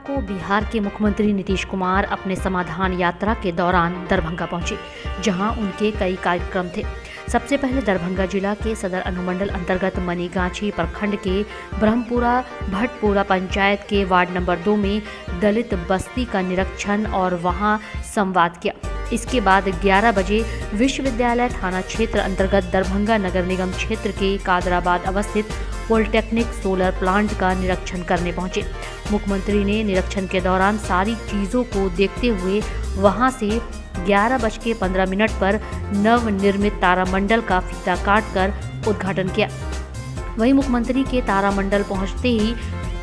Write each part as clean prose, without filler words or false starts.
को बिहार के मुख्यमंत्री नीतीश कुमार अपने समाधान यात्रा के दौरान दरभंगा पहुंचे, जहां उनके कई कार्यक्रम थे। सबसे पहले दरभंगा जिला के सदर अनुमंडल अंतर्गत मनीगाछी प्रखंड के ब्रह्मपुरा भटपुरा पंचायत के वार्ड नंबर 2 में दलित बस्ती का निरीक्षण और वहां संवाद किया। इसके बाद 11 बजे विश्वविद्यालय थाना क्षेत्र अंतर्गत दरभंगा नगर निगम क्षेत्र के कादराबाद अवस्थित पॉलिटेक्निक सोलर प्लांट का निरीक्षण करने पहुंचे। मुख्यमंत्री ने निरीक्षण के दौरान सारी चीज़ों को देखते हुए वहां से 11:15 पर नवनिर्मित तारामंडल का फीता काटकर उद्घाटन किया। वहीं मुख्यमंत्री के तारामंडल पहुंचते ही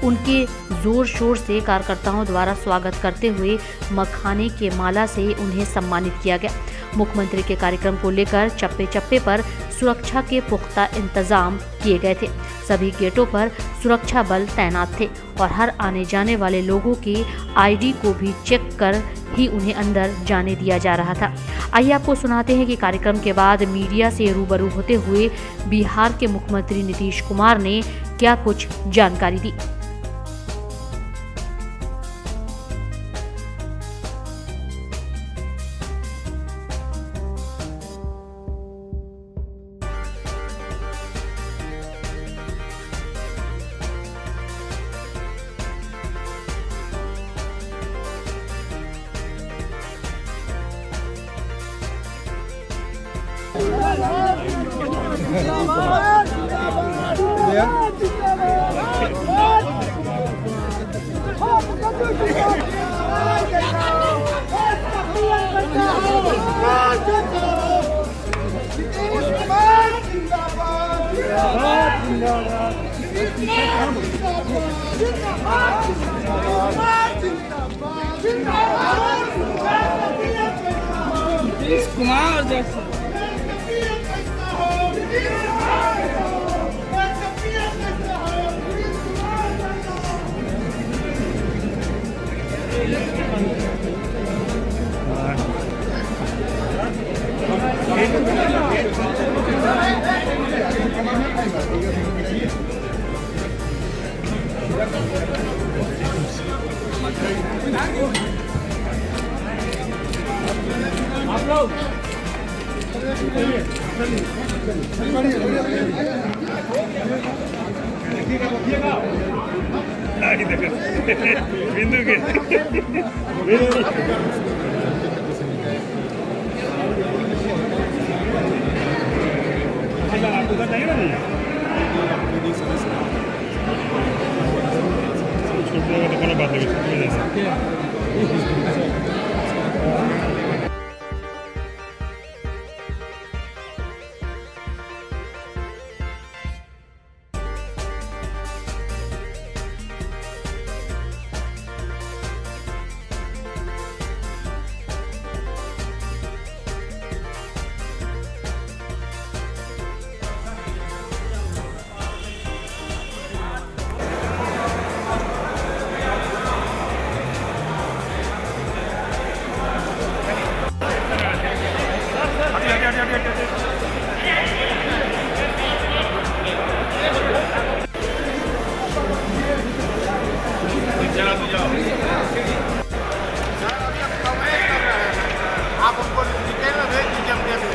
उनके जोर शोर से कार्यकर्ताओं द्वारा स्वागत करते हुए मखाने के माला से उन्हें सम्मानित किया गया। मुख्यमंत्री के कार्यक्रम को लेकर चप्पे चप्पे पर सुरक्षा के पुख्ता इंतजाम किए गए थे। सभी गेटों पर सुरक्षा बल तैनात थे और हर आने जाने वाले लोगों के आईडी को भी चेक कर ही उन्हें अंदर जाने दिया जा रहा था। आइए आपको सुनाते हैं कि कार्यक्रम के बाद मीडिया से रूबरू होते हुए बिहार के मुख्यमंत्री नीतीश कुमार ने क्या कुछ जानकारी दी। कुमार जैसे आप लोग बिंदु के छोटे तो कोनो बात नहीं। आप उनको डिटेल में भेज दीजिए अपने में।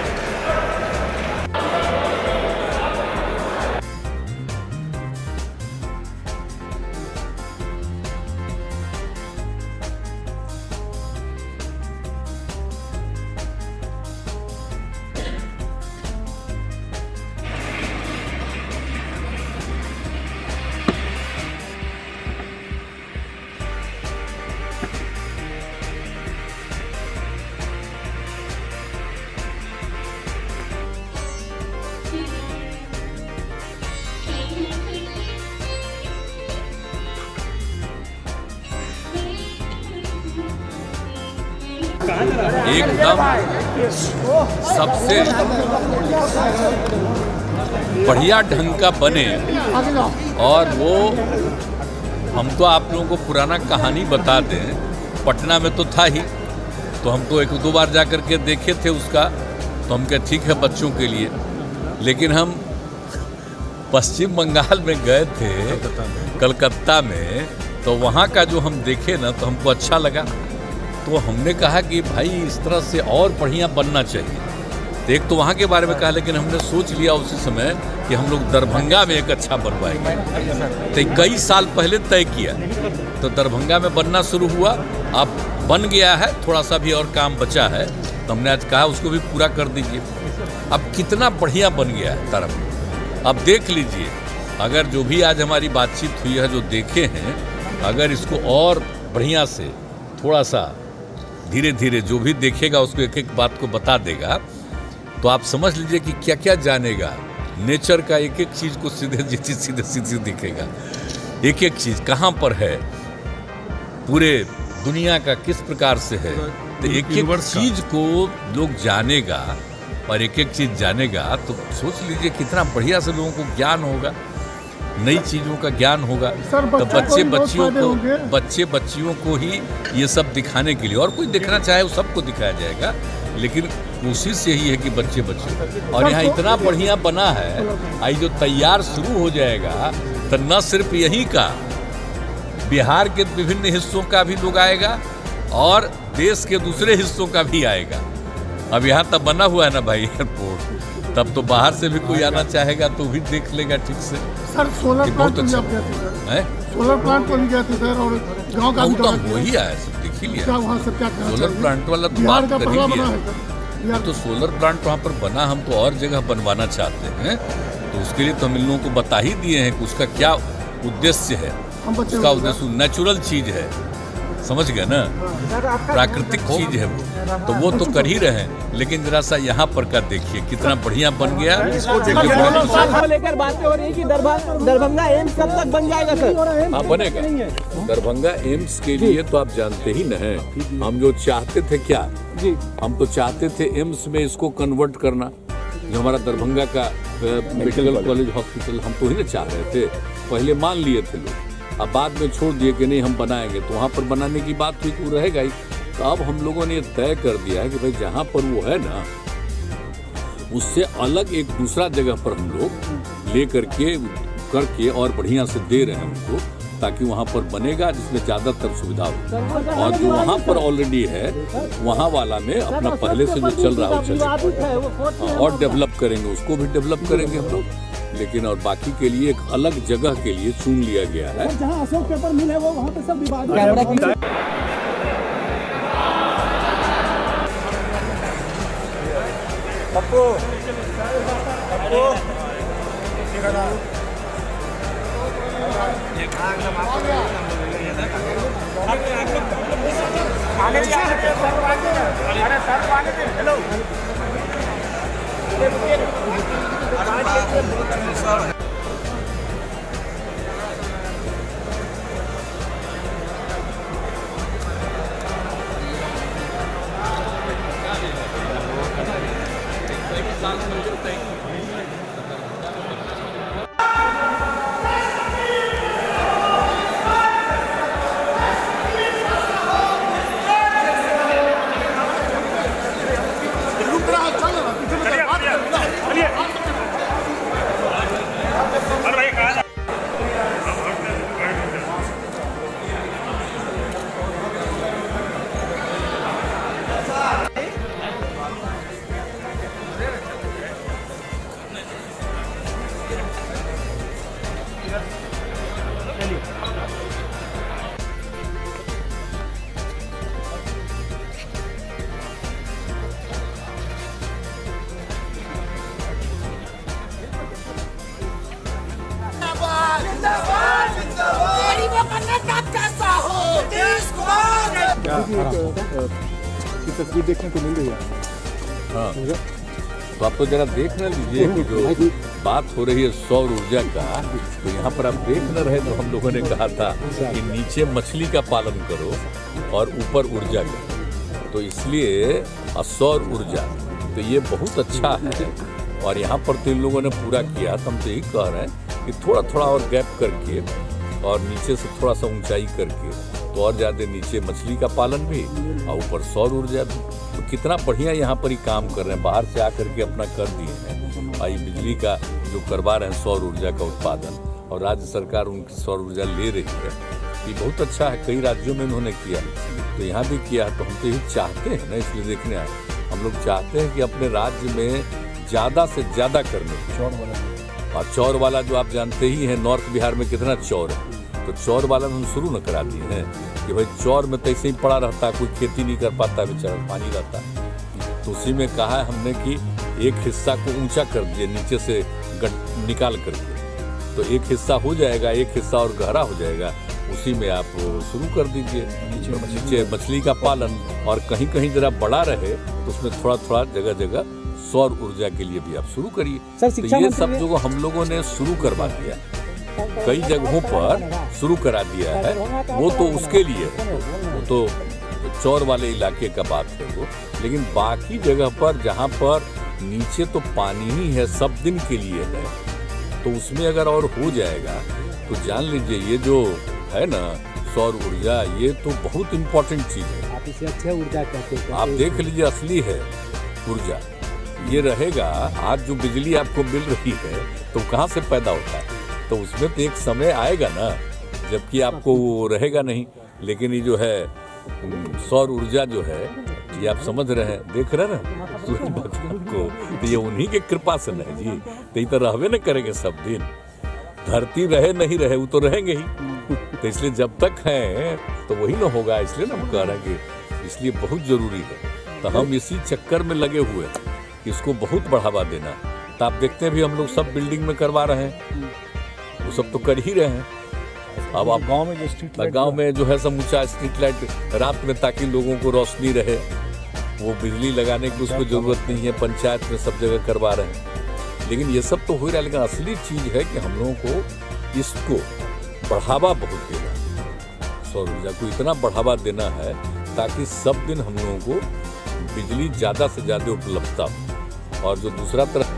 एकदम सबसे बढ़िया ढंग का बने। और वो हम तो आप लोगों को पुराना कहानी बता दें, पटना में तो था ही, तो हम तो 1-2 बार जा कर के देखे थे उसका, तो हम कहे ठीक है बच्चों के लिए। लेकिन हम पश्चिम बंगाल में गए थे, कलकत्ता में, तो वहाँ का जो हम देखे ना तो हमको अच्छा लगा। तो हमने कहा कि भाई इस तरह से और बढ़िया बनना चाहिए। तो एक तो वहाँ के बारे में कहा, लेकिन हमने सोच लिया उसी समय कि हम लोग दरभंगा में एक अच्छा बनवाएंगे। तो कई साल पहले तय किया, तो दरभंगा में बनना शुरू हुआ। अब बन गया है, थोड़ा सा भी और काम बचा है, तो हमने आज कहा उसको भी पूरा कर दीजिए। अब कितना बढ़िया बन गया है तरफ। अब देख लीजिए, अगर जो भी आज हमारी बातचीत हुई है, जो देखे हैं, अगर इसको और बढ़िया से थोड़ा सा धीरे धीरे जो भी देखेगा उसको एक एक बात को बता देगा, तो आप समझ लीजिए कि क्या क्या जानेगा। नेचर का एक एक चीज़ को सीधे दिखेगा, एक एक चीज़ कहाँ पर है, पूरे दुनिया का किस प्रकार से है। तो एक एक चीज़ को लोग जानेगा और एक एक चीज़ जानेगा, तो सोच लीजिए कितना बढ़िया से लोगों को ज्ञान होगा, नई चीज़ों का ज्ञान होगा। तो बच्चे बच्चियों को ही ये सब दिखाने के लिए, और कोई देखना चाहे वो सबको दिखाया जाएगा, लेकिन कोशिश यही है कि बच्चे और यहाँ इतना बढ़िया बना है। आई जो तैयार शुरू हो जाएगा तो न सिर्फ यहीं का, बिहार के विभिन्न हिस्सों का भी लोग आएगा और देश के दूसरे हिस्सों का भी आएगा। अब यहाँ तब बना हुआ है ना भाई एयरपोर्ट, तब तो बाहर से भी कोई आना चाहेगा तो भी देख लेगा ठीक से। सर सोलर बहुत प्लांट अच्छा है, सोलर प्लांट पर भी गए थे सर, और गांव का भी वही आया सब देख ही लिया। क्या वहाँ से क्या सोलर प्लांट वाला तो बिहार बात का कर पहला ही बना लिया। है सर। तो सोलर प्लांट वहाँ पर बना, हम तो और जगह बनवाना चाहते हैं, तो उसके लिए तो हम इन लोगों को बता ही दिए हैं कि उसका क्या उद्देश्य है। उसका उद्देश्य नेचुरल चीज है, समझ गए ना, प्राकृतिक चीज है वो, तो कर ही रहे हैं। लेकिन जरा सा यहाँ पर का देखिए कितना बढ़िया बन गया। को लेकर बातें हो रही है कि दरभंगा एम्स कब तक बन जाएगा सर? हाँ बनेगा। दरभंगा एम्स के लिए तो आप जानते ही न हैं, हम जो चाहते थे क्या, हम तो चाहते थे एम्स में इसको कन्वर्ट करना, जो हमारा दरभंगा का मेडिकल कॉलेज हॉस्पिटल, हम तो ही ना चाह रहे थे। पहले मान लिए थे लोग, अब बाद में छोड़ दिए कि नहीं हम बनाएंगे, तो वहाँ पर बनाने की बात हुई, वो रहेगा ही। तो अब हम लोगों ने ये तय कर दिया है कि भाई जहाँ पर वो है ना, उससे अलग एक दूसरा जगह पर हम लोग ले करके और बढ़िया से दे रहे हैं उनको, ताकि वहाँ पर बनेगा जिसमें ज़्यादातर सुविधा हो। और जो वहाँ पर ऑलरेडी है, वहाँ वाला में अपना पहले से जो चल रहा है चलेगा, और डेवलप करेंगे, उसको भी डेवलप करेंगे हम लोग। लेकिन और बाकी के लिए एक अलग जगह के लिए चुन लिया गया है। जहाँ अशोक पेपर मिल है वो वहाँ पे सब विवाद गरीबों का नेता कैसा हो, नीतीश कुमार की तस्वीर देखने को मिल रही है। हाँ, तो आप तो जरा देख न लीजिए कि जो बात हो रही है सौर ऊर्जा का, तो यहाँ पर आप देख न रहे तो हम लोगों ने कहा था कि नीचे मछली का पालन करो और ऊपर ऊर्जा का, तो इसलिए सौर ऊर्जा, तो ये बहुत अच्छा है। और यहाँ पर तो इन लोगों ने पूरा किया, तो हम तो यही कह रहे हैं कि थोड़ा थोड़ा और गैप करके और नीचे से थोड़ा सा ऊंचाई करके, तो और ज़्यादा नीचे मछली का पालन भी और ऊपर सौर ऊर्जा भी। तो कितना बढ़िया यहाँ पर ही काम कर रहे हैं, बाहर से आकर के अपना कर दिए हैं। और ये बिजली का जो करवा रहे हैं सौर ऊर्जा का उत्पादन, और राज्य सरकार उनकी सौर ऊर्जा ले रही है, ये बहुत अच्छा है, कई राज्यों में उन्होंने किया, तो यहाँ भी किया। तो हम तो यही चाहते हैं ना, इसलिए देखने आए। हम लोग चाहते हैं कि अपने राज्य में ज़्यादा से ज़्यादा करने और चौर वाला जो आप जानते ही हैं, नॉर्थ बिहार में कितना चौर है, तो चौर वाला हम शुरू न करा दिए हैं कि भाई चौर में तो ऐसे ही पड़ा रहता है, कोई खेती नहीं कर पाता, बेचारा पानी रहता है। तो उसी में कहा है हमने कि एक हिस्सा को ऊंचा कर दिए, नीचे से निकाल करके, तो एक हिस्सा हो जाएगा, एक हिस्सा और गहरा हो जाएगा, उसी में आप शुरू कर दीजिए नीचे मछली का पालन। और कहीं कहीं जरा बड़ा रहे तो उसमें थोड़ा थोड़ा जगह जगह सौर ऊर्जा के लिए भी आप शुरू करिए। तो ये सब जो हम लोगों ने शुरू करवा दिया, कई जगहों पर शुरू करा दिया है, वो तो उसके लिए है, वो तो चौर वाले इलाके का बात है वो। लेकिन बाकी जगह पर जहाँ पर नीचे तो पानी ही है, सब दिन के लिए है, तो उसमें अगर और हो जाएगा तो जान लीजिए ये जो है ना सौर ऊर्जा, ये तो बहुत इम्पोर्टेंट चीज़ है। आप इसे अच्छी ऊर्जा कहते हैं। आप देख लीजिए, असली है ऊर्जा ये रहेगा। आज जो बिजली आपको मिल रही है तो कहाँ से पैदा होता है, तो उसमें तो एक समय आएगा ना जबकि आपको वो रहेगा नहीं। लेकिन ये जो है सौर ऊर्जा जो है, ये आप समझ रहे हैं, देख रहे हैं ना सूरज भगवान को, तो ये उन्हीं के कृपा से है जी। तो ये तो रहवे न करेंगे सब दिन, धरती रहे नहीं रहे वो तो रहेंगे ही। तो इसलिए जब तक है तो वही ना होगा, इसलिए ना हम कह रहे हैं कि इसलिए बहुत जरूरी है। तो हम इसी चक्कर में लगे हुए हैं, इसको बहुत बढ़ावा देना। तो आप देखते हैं भी हम लोग सब बिल्डिंग में करवा रहे हैं, वो सब तो कर ही रहे हैं। अब आप गांव में जो है समूचा स्ट्रीट लाइट रात में, ताकि लोगों को रोशनी रहे, वो बिजली लगाने की उसको जरूरत नहीं है, पंचायत में सब जगह करवा रहे हैं। लेकिन ये सब तो हो रहा है, लेकिन असली चीज़ है कि हम लोगों को इसको बढ़ावा बहुत देना है, सौर ऊर्जा को इतना बढ़ावा देना है ताकि सब दिन हम लोगों को बिजली ज़्यादा से ज़्यादा उपलब्धता हो। और जो दूसरा तरफ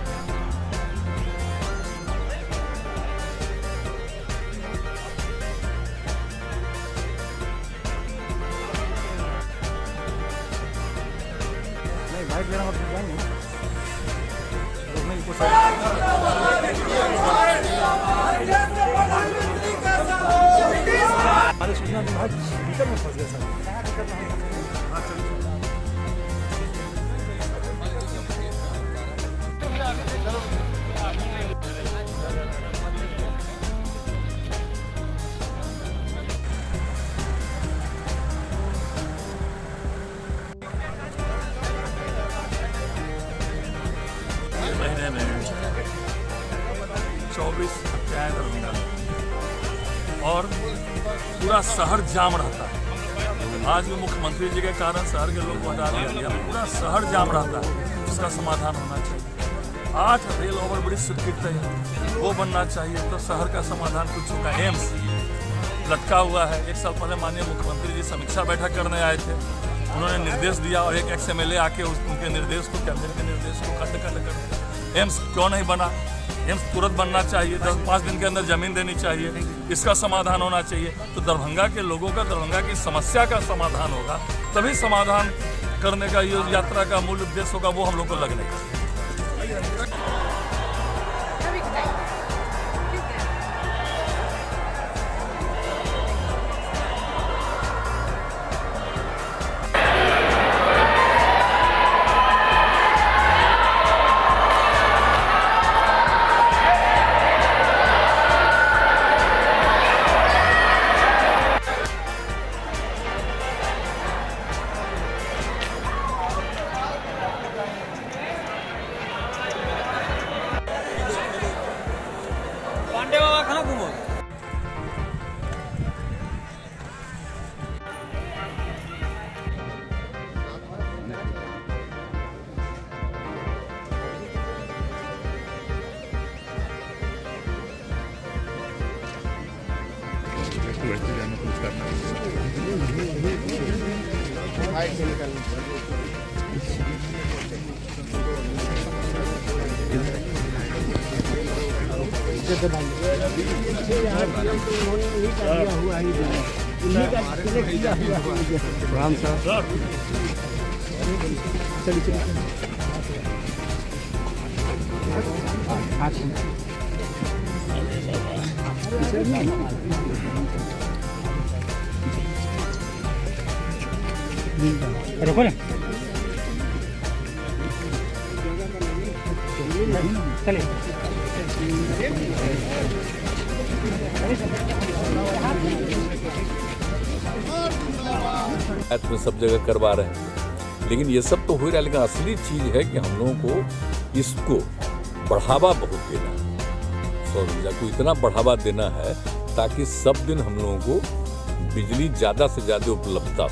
महीने में 24 हत्याएं दर्ज और पूरा शहर जाम रहता है। आज भी मुख्यमंत्री जी के कारण शहर के लोग को हटा दिया गया, पूरा शहर जाम रहता है, उसका समाधान होना चाहिए। 8 रेल ओवरब्रिज स्वीकृत है, वो बनना चाहिए, तो शहर का समाधान कुछ होगा। एम्स लटका हुआ है। 1 साल पहले माननीय मुख्यमंत्री जी समीक्षा बैठक करने आए थे, उन्होंने निर्देश दिया और एक XMLA आके उनके निर्देश को, कैबिनेट के निर्देश को खंड कर एम्स क्यों नहीं बना। एम्स तुरंत बनना चाहिए, 10-5 दिन के अंदर जमीन देनी चाहिए, इसका समाधान होना चाहिए। तो दरभंगा के लोगों का, दरभंगा की समस्या का समाधान होगा, तभी समाधान करने का ये यात्रा का मूल उद्देश्य होगा, वो हम लोग को लगने का। राम साहब चलिए रुको ना चलिए में सब जगह करवा रहे हैं, लेकिन ये सब तो हो रहा है, लेकिन असली चीज है कि हम लोगों को इसको बढ़ावा बहुत देना है। सौर ऊर्जा को इतना बढ़ावा देना है ताकि सब दिन हम लोगों को बिजली ज़्यादा से ज़्यादा उपलब्धता हो,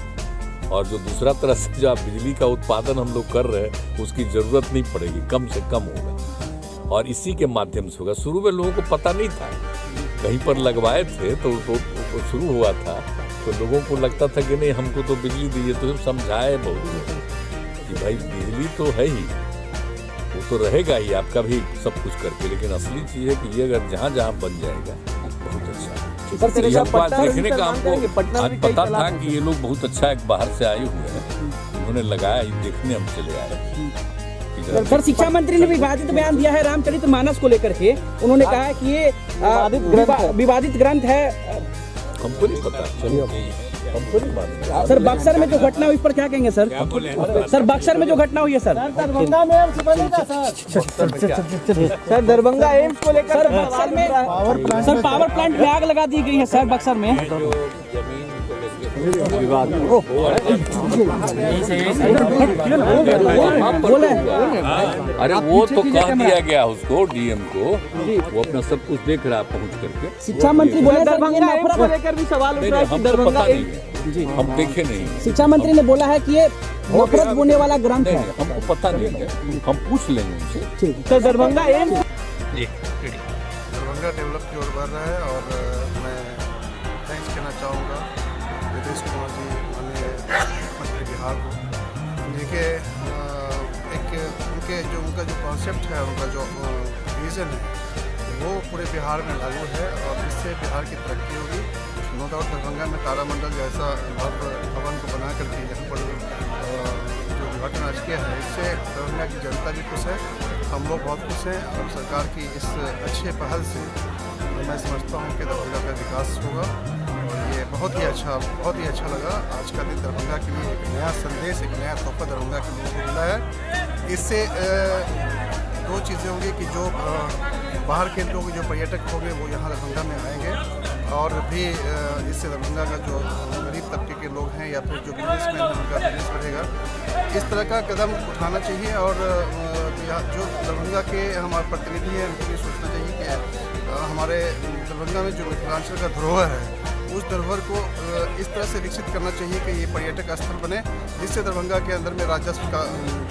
और जो दूसरा तरह से जो बिजली का उत्पादन हम लोग कर रहे हैं उसकी ज़रूरत नहीं पड़ेगी, कम से कम होगा, और इसी के माध्यम से होगा। शुरू में लोगों को पता नहीं था, कहीं पर लगवाए थे तो शुरू हुआ था तो लोगों को लगता था कि नहीं हमको तो बिजली दी है, तो समझाए बहुत कि भाई बिजली तो है ही, वो तो रहेगा ही आपका भी सब कुछ करके, लेकिन असली चीज़ है कि ये अगर जहाँ जहाँ बन जाएगा बहुत अच्छा है। बात देखने का हमको आज पता था कि ये लोग बहुत अच्छा एक बाहर से आए हुए हैं, उन्होंने लगाया, देखने हम चले आए। सर शिक्षा मंत्री ने विवादित बयान दिया है रामचरितमानस को लेकर के, उन्होंने कहा है कि ये विवादित ग्रंथ है। हमको नहीं पता, चलो हमको नहीं मालूम। सर बक्सर में जो घटना हुई इस पर क्या कहेंगे सर? सर बक्सर में जो घटना हुई है सर, दरभंगा में सर दरभंगा एम्स को लेकर बक्सर में सर पावर प्लांट में आग लगा दी गई है सर बक्सर में। अरे वो तो कह दिया गया उसको, डीएम को, वो अपना सब कुछ देख रहा है पहुंच करके। शिक्षा मंत्री बोले दरभंगा एम्स को लेकर भी सवाल उठ रहा है कि दरभंगा जी हम देखे नहीं। शिक्षा मंत्री ने बोला है कि ये नफरत बोने वाला ग्रंथ है। हमको पता नहीं है, हम पूछ लेंगे उनसे। तो दरभंगा एम्स दरभंगा डेवलप की ओर बढ़ रहा है, और मैं थैंक्स कहना चाहूँगा नीतीश कुमार जी माननीय मुख्यमंत्री बिहार को। देखिए उनका जो कॉन्सेप्ट है, उनका जो विज़न है वो पूरे बिहार में लागू है, और इससे बिहार की तरक्की होगी। नो डाउट दरभंगा में तारामंडल जैसा भवन को बना करके यहाँ पर जो उद्घाटन आज किया है, इससे दरभंगा की जनता भी खुश है, हम लोग बहुत खुश हैं, और सरकार की इस अच्छे पहल से मैं समझता हूँ कि दरभंगा का विकास होगा, और ये बहुत ही अच्छा लगा। आज का दिन दरभंगा के लिए एक नया संदेश, एक नया तोहफा दरभंगा के लोगों को मिला है। इससे दो चीज़ें होंगी कि जो बाहर के लोग, जो पर्यटक होंगे वो यहाँ दरभंगा में आएंगे, और भी इससे दरभंगा का जो गरीब तबके के लोग हैं या फिर जो बिजनेसमैन हैं उनका बिजनेस बढ़ेगा। इस तरह का कदम उठाना चाहिए, और जो दरभंगा के हमारे प्रतिनिधि हैं उनको भी सोचना चाहिए कि हमारे दरभंगा में जो मिथिलांचल का धरोहर है उस धरोहर को इस तरह से विकसित करना चाहिए कि ये पर्यटक स्थल बने, जिससे दरभंगा के अंदर में राजस्व का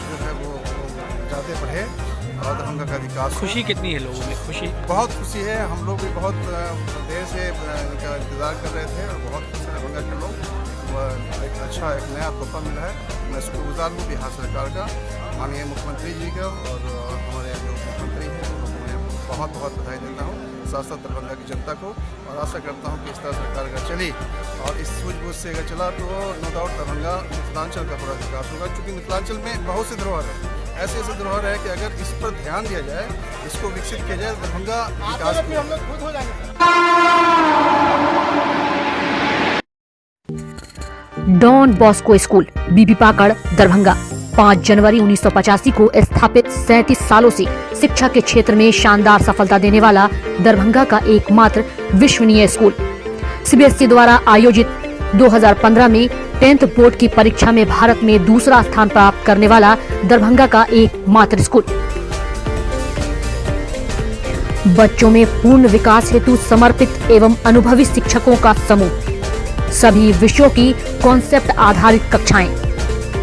जो है वो ज़्यादा बढ़े और दरभंगा का विकास। खुशी कितनी है लोगों में? खुशी बहुत खुशी है, हम लोग भी बहुत देर से इनका इंतज़ार कर रहे थे, और बहुत खुश है दरभंगा के लोग। एक अच्छा एक नया तोहफा मिला है, मैं शुक्रगुजार हूँ बिहार सरकार का, माननीय मुख्यमंत्री जी का, और हमारे जो मुख्यमंत्री हैं उनको मैं बहुत बहुत बधाई देता हूँ, साथ साथ दरभंगा की जनता को, और आशा करता हूँ कि इस तरह सरकार अगर चली और इस सूझबूझ से अगर चला तो नो डाउट दरभंगा मिथिलांचल का पूरा विकास होगा। क्योंकि मिथिलांचल में बहुत से धरोहर है, ऐसे धरोहर है कि अगर इस पर ध्यान दिया जाए, इसको विकसित किया जाए, दरभंगा विकास भी हम लोग खुद हो जाएंगे। Don Bosco school Bibi Pakar Darbhanga 5 जनवरी 1985 को स्थापित 37 सालों से शिक्षा के क्षेत्र में शानदार सफलता देने वाला दरभंगा का एकमात्र विश्वसनीय स्कूल। सीबीएसई द्वारा आयोजित 2015 में 10th बोर्ड की परीक्षा में भारत में दूसरा स्थान प्राप्त करने वाला दरभंगा का एकमात्र स्कूल। बच्चों में पूर्ण विकास हेतु समर्पित एवं अनुभवी शिक्षकों का समूह, सभी विषयों की कॉन्सेप्ट आधारित कक्षाएं,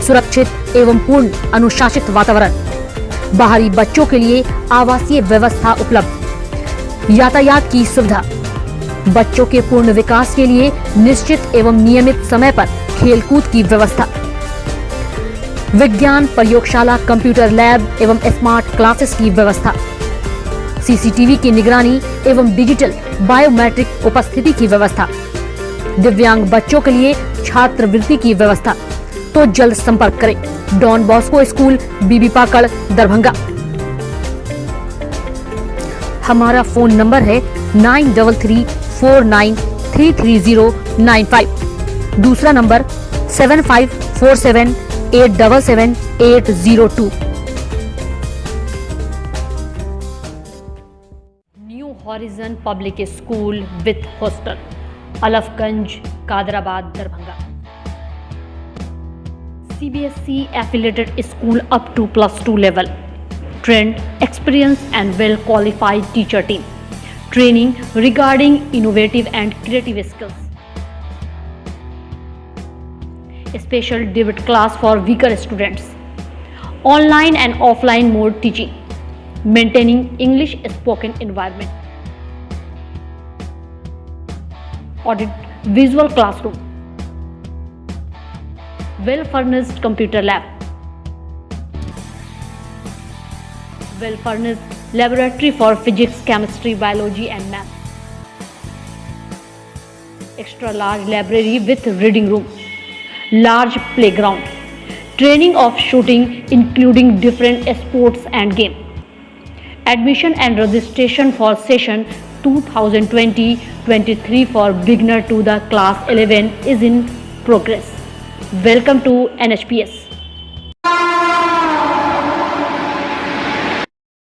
सुरक्षित एवं पूर्ण अनुशासित वातावरण, बाहरी बच्चों के लिए आवासीय व्यवस्था उपलब्ध, यातायात की सुविधा, बच्चों के पूर्ण विकास के लिए निश्चित एवं नियमित समय पर खेलकूद की व्यवस्था, विज्ञान प्रयोगशाला, कंप्यूटर लैब एवं स्मार्ट क्लासेस की व्यवस्था, सीसीटीवी की निगरानी एवं डिजिटल बायोमेट्रिक उपस्थिति की व्यवस्था, दिव्यांग बच्चों के लिए छात्रवृत्ति की व्यवस्था। तो जल्द संपर्क करें Don Bosco school Bibi Pakar Darbhanga. हमारा फोन नंबर है 9334933095। दूसरा number 7547877802। New Horizon Public School with hostel, Alafganj, Kadrabad, Darbhanga. CBSE affiliated school up to +2 level. Trained, experienced and well qualified teacher team. Training regarding innovative and creative skills. Special debit class for weaker students. Online and offline mode teaching. Maintaining English spoken environment. Audit visual classroom. Well furnished computer lab. Well furnished laboratory for physics, chemistry, biology and math. Extra large library with reading room. Large playground. Training of shooting including different sports and game. Admission and registration for session 2020-23 for beginner to the class 11 is in progress. Welcome to NHPS.